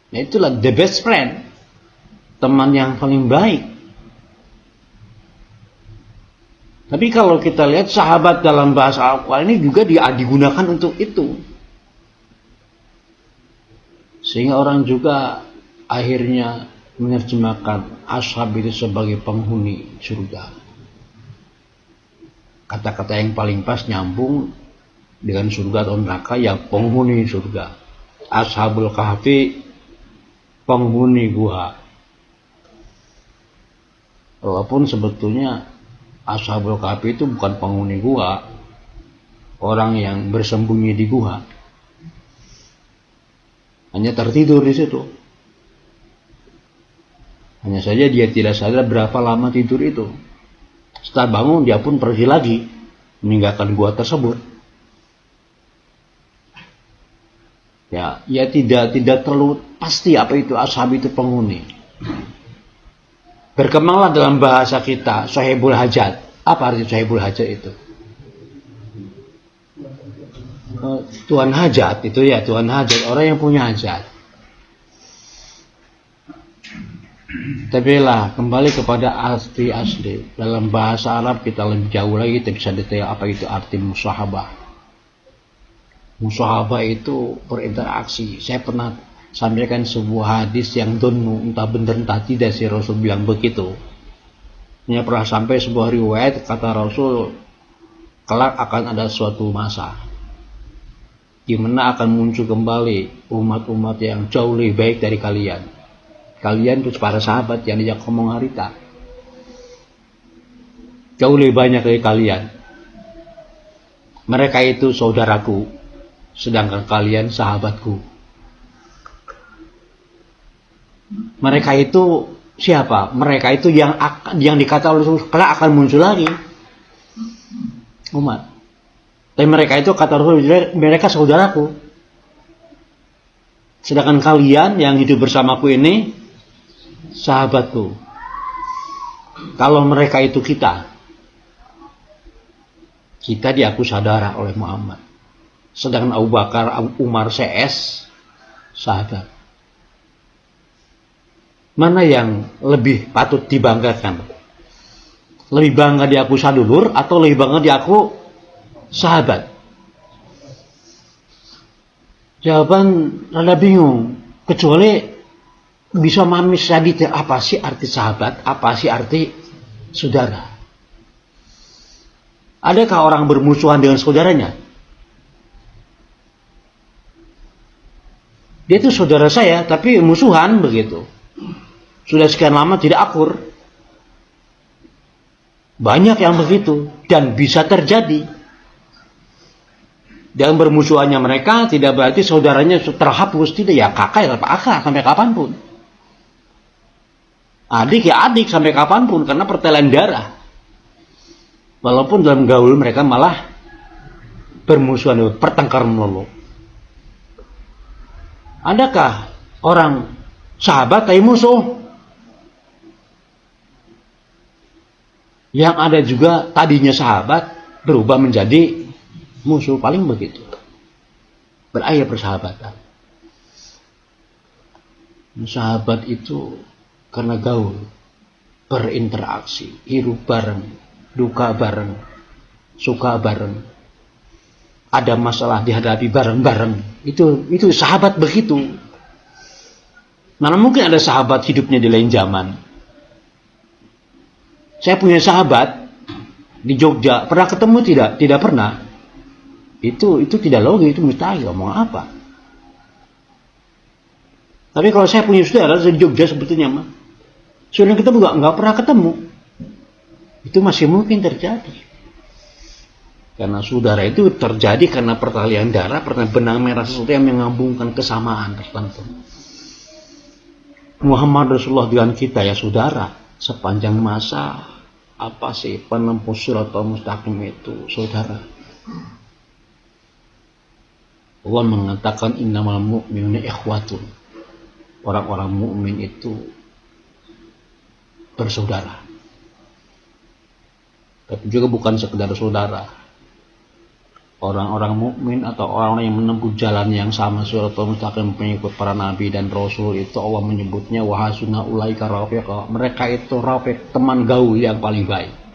Nah, itulah the best friend, teman yang paling baik. Tapi kalau kita lihat sahabat dalam bahasa Al-Quran ini juga digunakan untuk itu. Sehingga orang juga akhirnya menerjemahkan ashab itu sebagai penghuni surga. Kata-kata yang paling pas nyambung dengan surga atau neraka, yang penghuni surga. Ashabul kahfi, penghuni gua. Walaupun sebetulnya Ashabul kahfi itu bukan penghuni gua, orang yang bersembunyi di gua, hanya tertidur di situ. Hanya saja dia tidak sadar berapa lama tidur itu. Setelah bangun dia pun pergi lagi meninggalkan gua tersebut. Ya tidak terlalu pasti apa itu ashab itu penghuni. Berkembanglah dalam bahasa kita sahibul hajat. Apa arti sahibul hajat itu? Tuan hajat itu ya, tuan hajat, orang yang punya hajat. Tapi lah kembali kepada arti asli. Dalam bahasa Arab kita lebih jauh lagi, kita bisa detail apa itu arti musahabah. Musahabah itu berinteraksi. Saya pernah sampaikan sebuah hadis yang donu, entah benar entah tidak si Rasul bilang begitu. Ini pernah sampai sebuah riwayat, kata Rasul, kelak akan ada suatu masa di mana akan muncul kembali umat-umat yang jauh lebih baik dari kalian. Kalian itu para sahabat yang diajak ngomong harita, jauh lebih banyak dari kalian. Mereka itu saudaraku, sedangkan kalian sahabatku. Mereka itu siapa? Mereka itu yang dikata oleh Rasul kelak akan muncul lagi umat. Tapi mereka itu kata Rasul, mereka saudaraku. Sedangkan kalian yang hidup bersamaku ini sahabatku. Kalau mereka itu kita diaku saudara oleh Muhammad. Sedangkan Abu Bakar, Umar, CS sahabat. Mana yang lebih patut dibanggakan? Lebih bangga diaku sadulur atau lebih bangga diaku sahabat? Jawaban rada bingung. Kecuali bisa memahami sedetail apa sih arti sahabat, apa sih arti saudara. Adakah orang bermusuhan dengan saudaranya? Dia itu saudara saya, tapi musuhan begitu. Sudah sekian lama tidak akur. Banyak yang begitu dan bisa terjadi. Dengan bermusuhannya mereka tidak berarti saudaranya terhapus, tidak ya, kakak ya kakak sampai kapanpun. Adik ya adik sampai kapanpun karena pertelahan darah. Walaupun dalam gaul mereka malah bermusuhan, pertengkar melulu. Adakah orang sahabat tapi musuh? Yang ada juga tadinya sahabat berubah menjadi musuh, paling begitu. Berakhir persahabatan. Sahabat itu karena gaul, berinteraksi, hidup bareng, duka bareng, suka bareng, ada masalah dihadapi bareng-bareng. Itu sahabat begitu. Mana mungkin ada sahabat hidupnya di lain zaman. Saya punya sahabat di Jogja, pernah ketemu tidak? Tidak pernah. Itu tidak logis, itu mustahil. Ngomong apa? Tapi kalau saya punya saudara di Jogja sebetulnya mah, saudara kita juga nggak pernah ketemu. Itu masih mungkin terjadi. Karena saudara itu terjadi karena pertalian darah, karena benang merah sesuatu yang menyambungkan kesamaan tertentu. Muhammad Rasulullah dengan kita ya saudara. Sepanjang masa apa sih penempuh Shiratal Mustaqim itu saudara. Allah mengatakan innamal mu'minuna ikhwatun. Orang-orang mukmin itu bersaudara. Tapi juga bukan sekedar saudara. orang-orang mukmin atau orang-orang yang menempuh jalan yang sama siratal mustaqim pengikut para nabi dan rasul itu Allah menyebutnya wa hasuna ulaika rafiqa, mereka itu rafiq, teman gaul yang paling baik.